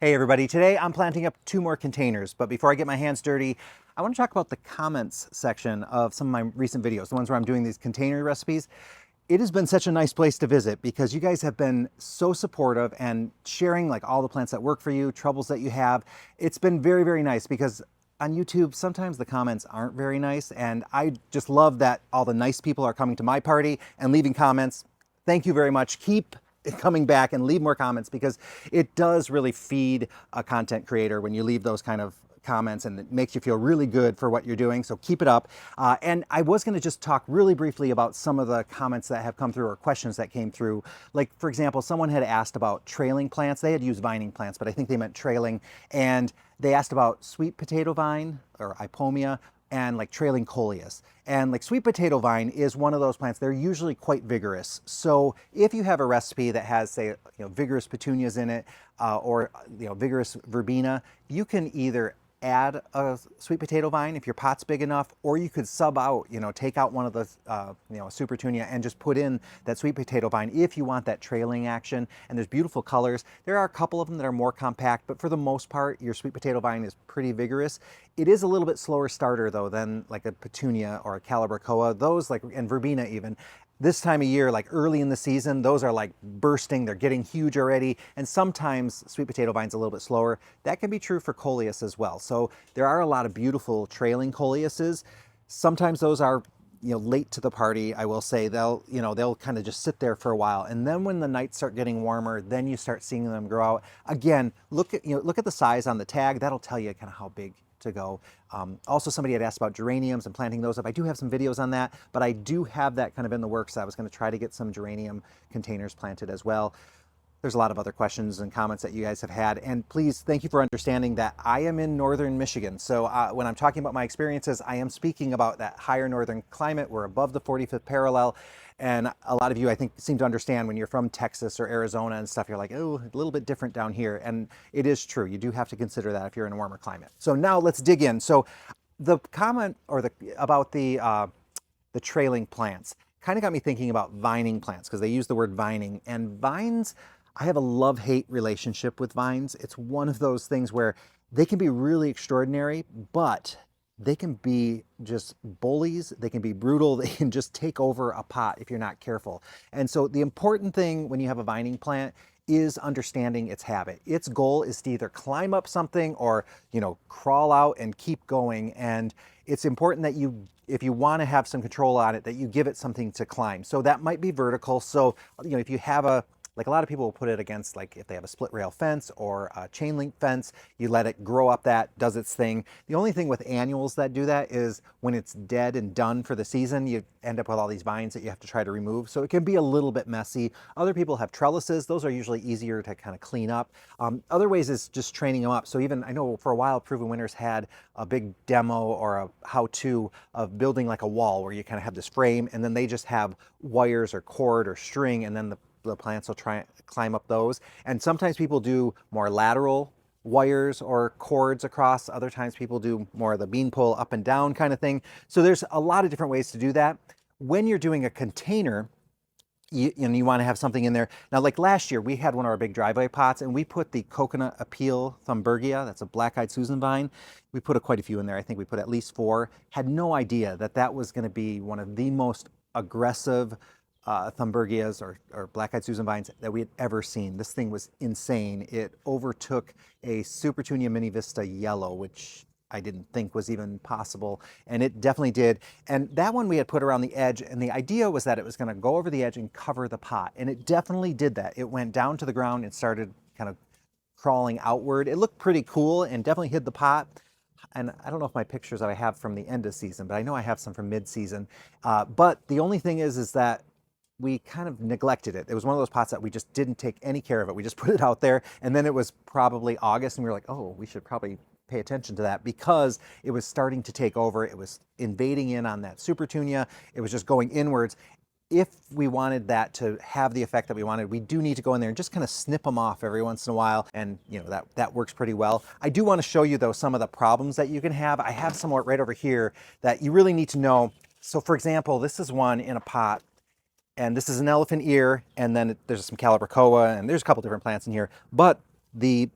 Hey everybody, today I'm planting up 2 more containers, but before I get my hands dirty, I want to talk about the comments section of some of my recent videos, the ones where I'm doing these container recipes. It has been such a nice place to visit because you guys have been so supportive and sharing like all the plants that work for you, troubles that you have. It's been very, very nice because on YouTube, sometimes the comments aren't very nice, and I just love that all the nice people are coming to my party and leaving comments. Thank you very much. Keep coming back and leave more comments because it does really feed a content creator when you leave those kind of comments, and it makes you feel really good for what you're doing. So keep it up. And I was going to just talk really briefly about some of the comments that have come through or questions that came through. Like, for example, someone had asked about trailing plants. They had used vining plants, but I think they meant trailing. And they asked about sweet potato vine or ipomia and like trailing coleus. And like sweet potato vine is one of those plants. They're usually quite vigorous. So if you have a recipe that has, say, vigorous petunias in it, or vigorous verbena, you can either add a sweet potato vine if your pot's big enough, or you could sub out, take out one of the, super petunia and just put in that sweet potato vine if you want that trailing action. And there's beautiful colors. There are a couple of them that are more compact, but for the most part, your sweet potato vine is pretty vigorous. It is a little bit slower starter though than like a petunia or a calibrachoa. Those and verbena even. This time of year, like early in the season, those are like bursting, they're getting huge already, and sometimes sweet potato vine's a little bit slower. That can be true for coleus as well. So there are a lot of beautiful trailing coleuses. Sometimes those are late to the party, I will say. They'll kind of just sit there for a while, and then when the nights start getting warmer, then you start seeing them grow out. Again, look at the size on the tag. That'll tell you kind of how big to go. Also, somebody had asked about geraniums and planting those up. I do have some videos on that, but I do have that kind of in the works. I was going to try to get some geranium containers planted as well. There's a lot of other questions and comments that you guys have had, and please, thank you for understanding that I am in northern Michigan. So when I'm talking about my experiences, I am speaking about that higher northern climate. We're above the 45th parallel, and a lot of you, I think, seem to understand when you're from Texas or Arizona and stuff, you're like, oh, a little bit different down here. And it is true. You do have to consider that if you're in a warmer climate. So now let's dig in. So the comment about the trailing plants kind of got me thinking about vining plants, because they use the word vining. And vines, I have a love-hate relationship with vines. It's one of those things where they can be really extraordinary, but they can be just bullies. They can be brutal. They can just take over a pot if you're not careful. And so the important thing when you have a vining plant is understanding its habit. Its goal is to either climb up something or, crawl out and keep going. And it's important that if you want to have some control on it, that you give it something to climb. So that might be vertical. So, if you have like a lot of people will put it against, like if they have a split rail fence or a chain link fence, you let it grow up, that does its thing. The only thing with annuals that do that is when it's dead and done for the season, you end up with all these vines that you have to try to remove. So it can be a little bit messy. Other people have trellises. Those are usually easier to kind of clean up. Other ways is just training them up. So even, I know for a while, Proven Winners had a big demo or a how-to of building like a wall where you kind of have this frame, and then they just have wires or cord or string, and then the plants will try and climb up those. And sometimes people do more lateral wires or cords across. Other times people do more of the bean pole up and down kind of thing. So there's a lot of different ways to do that. When you're doing a container, you want to have something in there. Now, like last year, we had one of our big driveway pots, and we put the coconut appeal thumbergia. That's a black-eyed Susan vine. We put quite a few in there. I think we put at least 4. Had no idea that was going to be one of the most aggressive thumbergias or black-eyed Susan vines that we had ever seen. This thing was insane. It overtook a Supertunia Mini Vista yellow, which I didn't think was even possible, and it definitely did. And that one we had put around the edge, and the idea was that it was going to go over the edge and cover the pot, and it definitely did that. It went down to the ground and started kind of crawling outward. It looked pretty cool and definitely hid the pot. And I don't know if my pictures that I have from the end of season, but I know I have some from mid-season. But the only thing is that we kind of neglected it. It was one of those pots that we just didn't take any care of it. We just put it out there, and then it was probably August, and we were like, oh, we should probably pay attention to that, because it was starting to take over. It was invading in on that Supertunia. It was just going inwards. If we wanted that to have the effect that we wanted, we do need to go in there and just kind of snip them off every once in a while, and that works pretty well. I do want to show you though some of the problems that you can have. I have some right over here that you really need to know. So for example, this is one in a pot, and this is an elephant ear, and then there's some calibrachoa, and there's a couple different plants in here. But the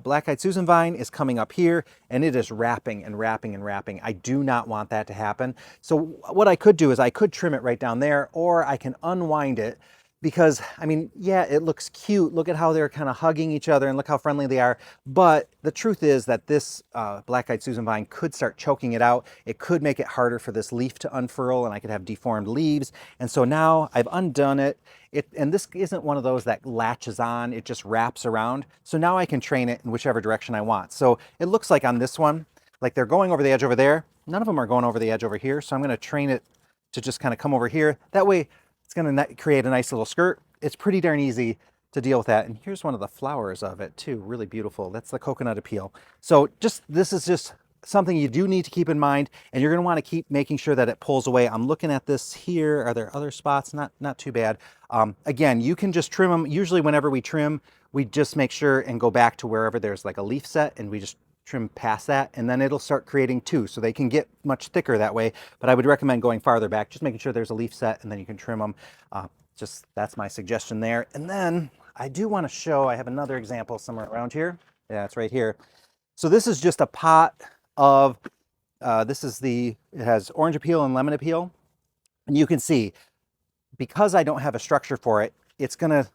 black-eyed Susan vine is coming up here and it is wrapping and wrapping and wrapping. I do not want that to happen. So what I could do is I could trim it right down there, or I can unwind it, because I mean, yeah, it looks cute. Look at how they're kind of hugging each other and look how friendly they are. But the truth is that this black-eyed Susan vine could start choking it out. It could make it harder for this leaf to unfurl and I could have deformed leaves. And so now I've undone it. And this isn't one of those that latches on, it just wraps around. So now I can train it in whichever direction I want. So it looks like on this one, like they're going over the edge over there. None of them are going over the edge over here. So I'm going to train it to just kind of come over here. That way it's going to create a nice little skirt. It's pretty darn easy to deal with that. And here's one of the flowers of it too, really beautiful. That's the coconut appeal. So this is just something you do need to keep in mind, and you're going to want to keep making sure that it pulls away. I'm looking at this here. Are there other spots? Not too bad. Again, you can just trim them. Usually whenever we trim, we just make sure and go back to wherever there's like a leaf set, and we just trim past that, and then it'll start creating two, so they can get much thicker that way. But I would recommend going farther back, just making sure there's a leaf set, and then you can trim them. Just that's my suggestion there. And then I do want to show, I have another example somewhere around here. Yeah, it's right here. So this is just a pot of, it has orange appeal and lemon appeal. And you can see, because I don't have a structure for it, it's gonna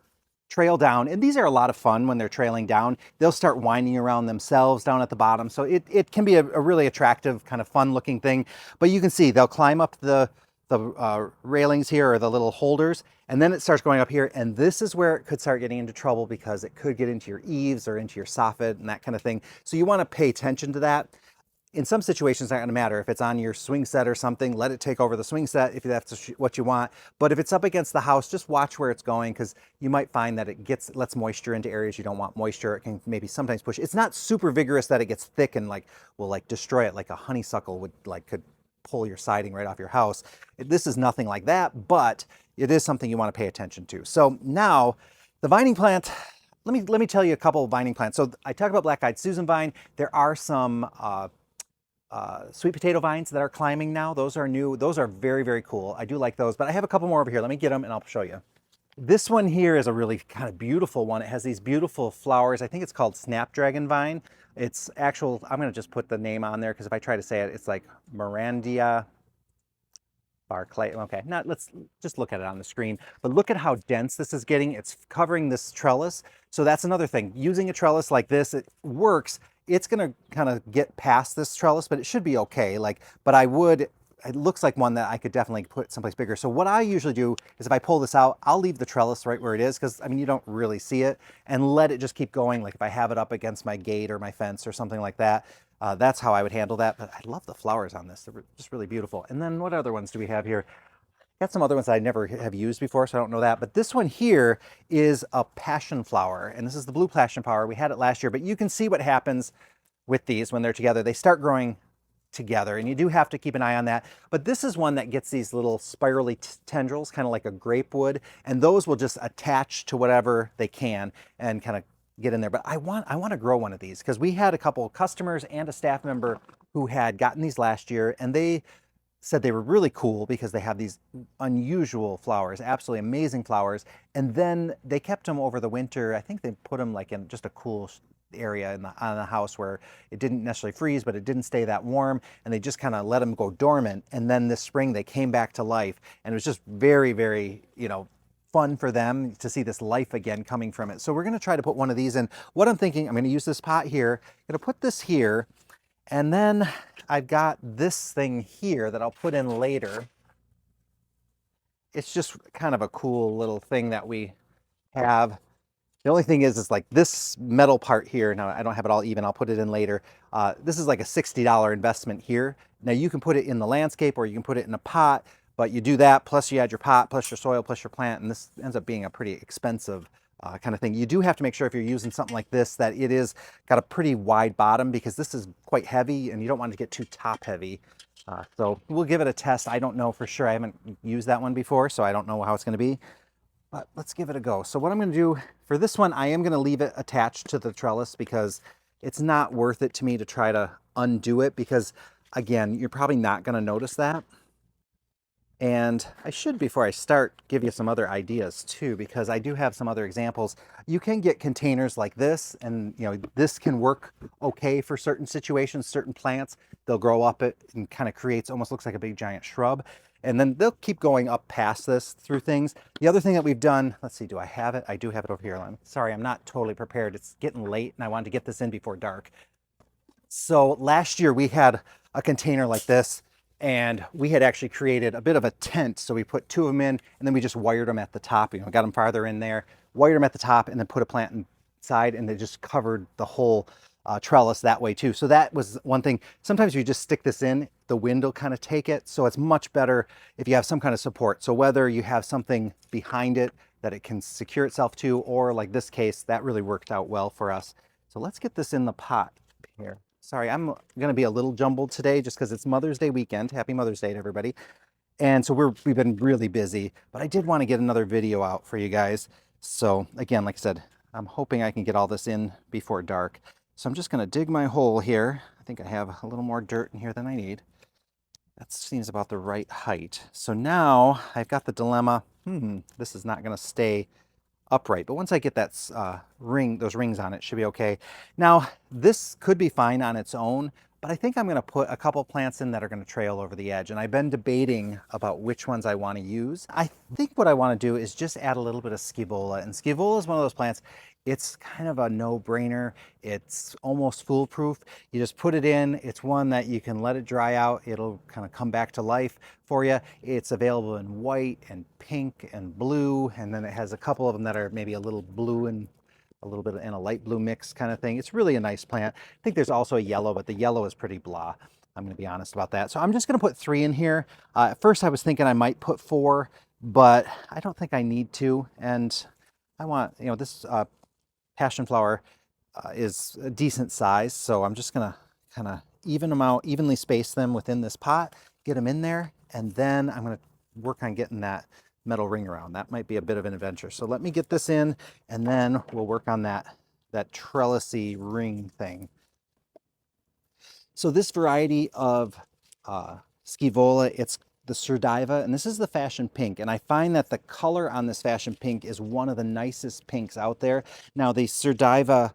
trail down. And these are a lot of fun when they're trailing down. They'll start winding around themselves down at the bottom. So it can be a really attractive, kind of fun looking thing. But you can see they'll climb up the railings here, or the little holders, and then it starts going up here, and this is where it could start getting into trouble, because it could get into your eaves or into your soffit and that kind of thing. So you want to pay attention to that. In some situations, it's not going to matter. If it's on your swing set or something, let it take over the swing set if that's what you want. But if it's up against the house, just watch where it's going, because you might find that it lets moisture into areas you don't want moisture. It can maybe sometimes push. It's not super vigorous that it gets thick and will destroy it, like a honeysuckle could pull your siding right off your house. This is nothing like that, but it is something you want to pay attention to. So now the vining plant, let me tell you a couple of vining plants. So I talked about black-eyed Susan vine. There are some sweet potato vines that are climbing now. Those are new. Those are very, very cool. I do like those, but I have a couple more over here. Let me get them and I'll show you. This one here is a really kind of beautiful one. It has these beautiful flowers. I think it's called snapdragon vine. It's actual, I'm going to just put the name on there, because if I try to say it, it's like Mirandia Barclay. Okay, let's just look at it on the screen. But look at how dense this is getting. It's covering this trellis. So that's another thing. Using a trellis like this, it works. It's going to kind of get past this trellis, but it should be okay. But it looks like one that I could definitely put someplace bigger. So what I usually do is, if I pull this out, I'll leave the trellis right where it is, because I mean, you don't really see it, and let it just keep going. Like if I have it up against my gate or my fence or something like that, that's how I would handle that. But I love the flowers on this. They're just really beautiful. And then what other ones do we have here? Got some other ones that I never have used before, so I don't know that. But this one here is a passion flower, and this is the blue passion flower. We had it last year, but you can see what happens with these when they're together. They start growing together, and you do have to keep an eye on that. But this is one that gets these little spirally tendrils, kind of like a grape would, and those will just attach to whatever they can and kind of get in there. But I want to grow one of these, because we had a couple of customers and a staff member who had gotten these last year, and they said they were really cool because they have these unusual flowers, absolutely amazing flowers. And then they kept them over the winter. I think they put them like in just a cool area on the house where it didn't necessarily freeze, but it didn't stay that warm, and they just kind of let them go dormant. And then this spring they came back to life, and it was just very, very, fun for them to see this life again coming from it. So we're going to try to put one of these in. What I'm thinking, I'm going to use this pot here, I'm going to put this here, and then I've got this thing here that I'll put in later. It's just kind of a cool little thing that we have. The only thing is like this metal part here. Now I don't have it all even. I'll put it in later. This is like a $60 investment here. Now you can put it in the landscape, or you can put it in a pot, but you do that, plus you add your pot, plus your soil, plus your plant, and this ends up being a pretty expensive kind of thing. You do have to make sure, if you're using something like this, that it is got a pretty wide bottom, because this is quite heavy and you don't want it to get too top heavy. So we'll give it a test. I don't know for sure. I haven't used that one before, so I don't know how it's going to be. But let's give it a go. So what I'm going to do for this one, I am going to leave it attached to the trellis, because it's not worth it to me to try to undo it, because again, you're probably not going to notice that. And I should, before I start, give you some other ideas too, because I do have some other examples. You can get containers like this, and this can work okay for certain situations, certain plants. They'll grow up it and kind of creates, almost looks like a big giant shrub. And then they'll keep going up past this through things. The other thing that we've done, let's see, do I have it? I do have it over here. Sorry, I'm not totally prepared. It's getting late and I wanted to get this in before dark. So last year we had a container like this, and we had actually created a bit of a tent. So we put 2 of them in, and then we just wired them at the top, got them farther in there, wired them at the top, and then put a plant inside, and they just covered the whole trellis that way too. So that was one thing. Sometimes you just stick this in, the wind will kind of take it. So it's much better if you have some kind of support. So whether you have something behind it that it can secure itself to, or like this case, that really worked out well for us. So let's get this in the pot here. Sorry, I'm going to be a little jumbled today just because it's Mother's Day weekend. Happy Mother's Day to everybody. And so we've been really busy, but I did want to get another video out for you guys. So again, like I said, I'm hoping I can get all this in before dark. So I'm just going to dig my hole here. I think I have a little more dirt in here than I need. That seems about the right height. So now I've got the dilemma, this is not going to stay upright, but once I get that those rings on it, should be okay. Now this could be fine on its own, but I think I'm going to put a couple plants in that are going to trail over the edge, and I've been debating about which ones I want to use. I think what I want to do is just add a little bit of scaevola, and scaevola is one of those plants. It's kind of a no-brainer. It's almost foolproof. You just put it in. It's one that you can let it dry out. It'll kind of come back to life for you. It's available in white and pink and blue, and then it has a couple of them that are maybe a little blue and a little bit in a light blue mix kind of thing. It's really a nice plant. I think there's also a yellow, but the yellow is pretty blah. I'm going to be honest about that. So I'm just going to put 3 in here. At first I was thinking I might put 4, but I don't think I need to. And I want, this passion flower is a decent size. So I'm just going to kind of even them out, evenly space them within this pot, get them in there. And then I'm going to work on getting that metal ring around. That might be a bit of an adventure. So let me get this in, and then we'll work on that trellisy ring thing. So this variety of scaevola, it's the Surdiva, and this is the Fashion Pink. And I find that the color on this Fashion Pink is one of the nicest pinks out there. Now the Surdiva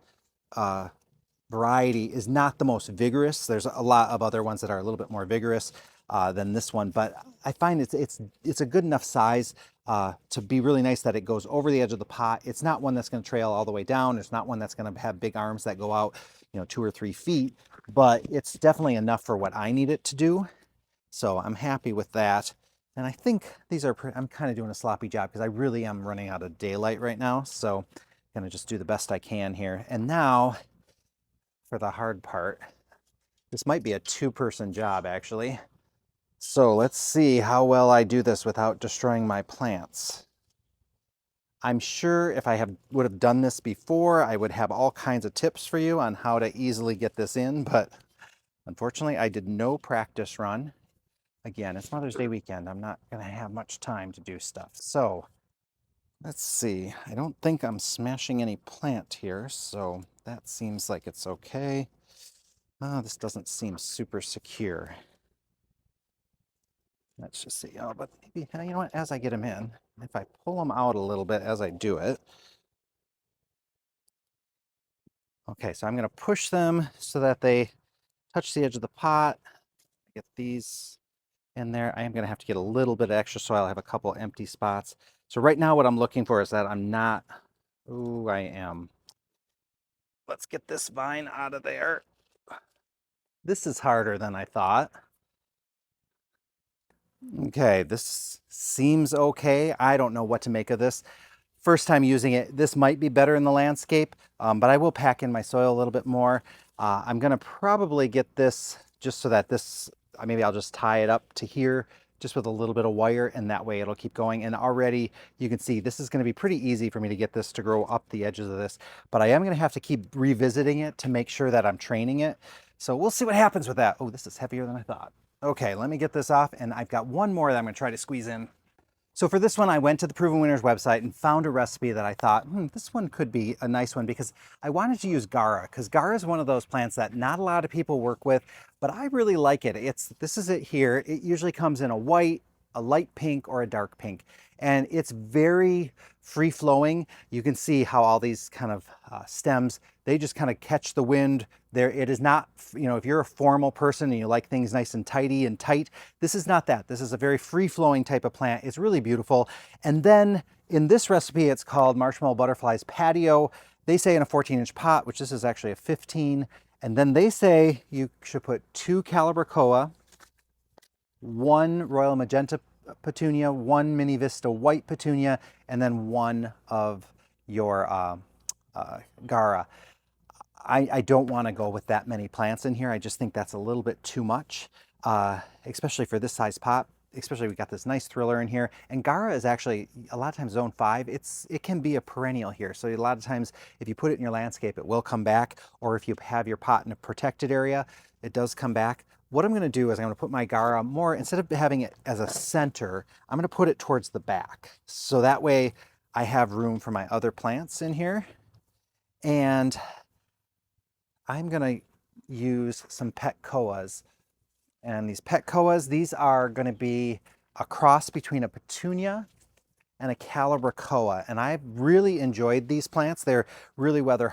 variety is not the most vigorous. There's a lot of other ones that are a little bit more vigorous than this one, but I find it's a good enough size to be really nice that it goes over the edge of the pot. It's not one that's going to trail all the way down. It's not one that's going to have big arms that go out 2 or 3 feet, but it's definitely enough for what I need it to do. So I'm happy with that. And I think these are, I'm kind of doing a sloppy job because I really am running out of daylight right now. So I'm going to just do the best I can here. And now for the hard part, this might be a 2-person job actually. So let's see how well I do this without destroying my plants. I'm sure if I would have done this before, I would have all kinds of tips for you on how to easily get this in, but unfortunately I did no practice run. Again, it's Mother's Day weekend. I'm not going to have much time to do stuff. So let's see. I don't think I'm smashing any plant here, so that seems like it's okay. This doesn't seem super secure. Let's just see. Oh, but maybe, you know what? As I get them in, if I pull them out a little bit as I do it. Okay, so I'm going to push them so that they touch the edge of the pot. Get these in there. I am going to have to get a little bit of extra soil. I have a couple empty spots. So right now what I'm looking for is that I'm not, ooh, I am. Let's get this vine out of there. This is harder than I thought. Okay, this seems okay. I don't know what to make of this. First time using it, this might be better in the landscape, but I will pack in my soil a little bit more. I'm gonna probably get this just so that this, maybe I'll just tie it up to here just with a little bit of wire, and that way it'll keep going. And already you can see this is gonna be pretty easy for me to get this to grow up the edges of this, but I am gonna have to keep revisiting it to make sure that I'm training it. So we'll see what happens with that. Oh, this is heavier than I thought. Okay, let me get this off, and I've got one more that I'm gonna try to squeeze in. So for this one, I went to the Proven Winners website and found a recipe that I thought, this one could be a nice one, because I wanted to use Gaura, because Gaura is one of those plants that not a lot of people work with, but I really like it. This is it here. It usually comes in a white, a light pink or a dark pink. And it's very free flowing. You can see how all these kind of stems, they just kind of catch the wind. There, it is not, you know, if you're a formal person and you like things nice and tidy and tight, this is not that. This is a very free flowing type of plant. It's really beautiful. And then in this recipe, it's called Marshmallow Butterflies Patio. They say in a 14-inch pot, which this is actually a 15. And then they say you should put 2 Calibrachoa, 1 Royal Magenta Petunia, 1 Mini Vista White Petunia, and then 1 of your Gaura. I don't want to go with that many plants in here. I just think that's a little bit too much, especially for this size pot. Especially we got this nice thriller in here, and Gaura is actually a lot of times zone 5. It can be a perennial here, so a lot of times if you put it in your landscape, it will come back, or if you have your pot in a protected area, it does come back. What I'm going to do is I'm going to put my Gaura more, instead of having it as a center, I'm going to put it towards the back, so that way I have room for my other plants in here. And I'm going to use some Petcoas. And these Petcoas, these are going to be a cross between a petunia and a Calibrachoa. And I've really enjoyed these plants. They're really weather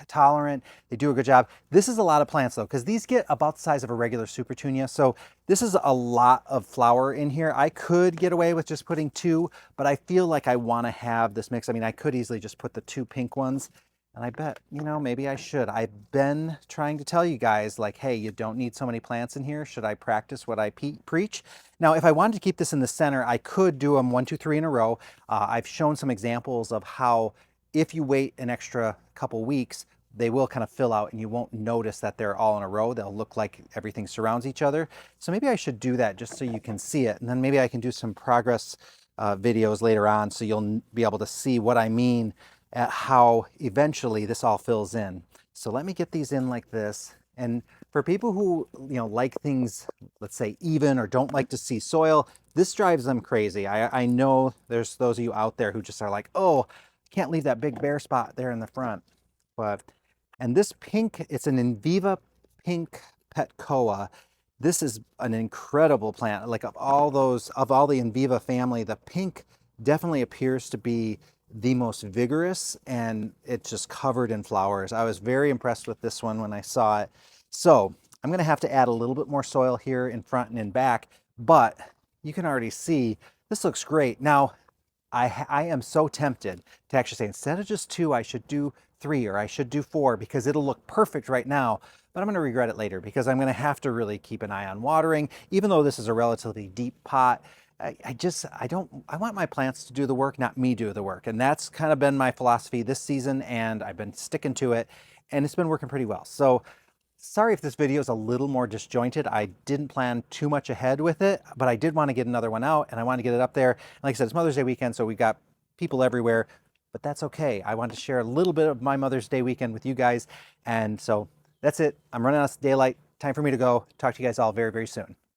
tolerant. They do a good job. This is a lot of plants though, because these get about the size of a regular super petunia. So this is a lot of flower in here. I could get away with just putting 2, but I feel like I want to have this mix. I mean, I could easily just put the 2 pink ones. And I bet, you know, maybe I should. I've been trying to tell you guys, like, hey, you don't need so many plants in here. Should I practice what I preach? Now, if I wanted to keep this in the center, I could do them 1, 2, 3 in a row. I've shown some examples of how if you wait an extra couple weeks, they will kind of fill out and you won't notice that they're all in a row. They'll look like everything surrounds each other. So maybe I should do that just so you can see it. And then maybe I can do some progress videos later on so you'll be able to see what I mean at how eventually this all fills in. So let me get these in like this. And for people who, you know, like things, let's say even, or don't like to see soil, this drives them crazy. I know there's those of you out there who just are like, oh, I can't leave that big bare spot there in the front. But, and this pink, it's an Inviva pink Petcoa. This is an incredible plant. Like of all the Inviva family, the pink definitely appears to be the most vigorous, and it's just covered in flowers. I was very impressed with this one when I saw it. So I'm gonna have to add a little bit more soil here in front and in back, but you can already see this looks great. Now, I am so tempted to actually say, instead of just 2, I should do 3 or I should do 4 because it'll look perfect right now, but I'm gonna regret it later because I'm gonna have to really keep an eye on watering, even though this is a relatively deep pot. I want my plants to do the work, not me do the work. And that's kind of been my philosophy this season, and I've been sticking to it, and it's been working pretty well. So sorry if this video is a little more disjointed. I didn't plan too much ahead with it, but I did want to get another one out, and I wanted to get it up there. And like I said, it's Mother's Day weekend, so we got people everywhere, but that's okay. I wanted to share a little bit of my Mother's Day weekend with you guys. And so that's it. I'm running out of daylight. Time for me to go. Talk to you guys all very, very soon.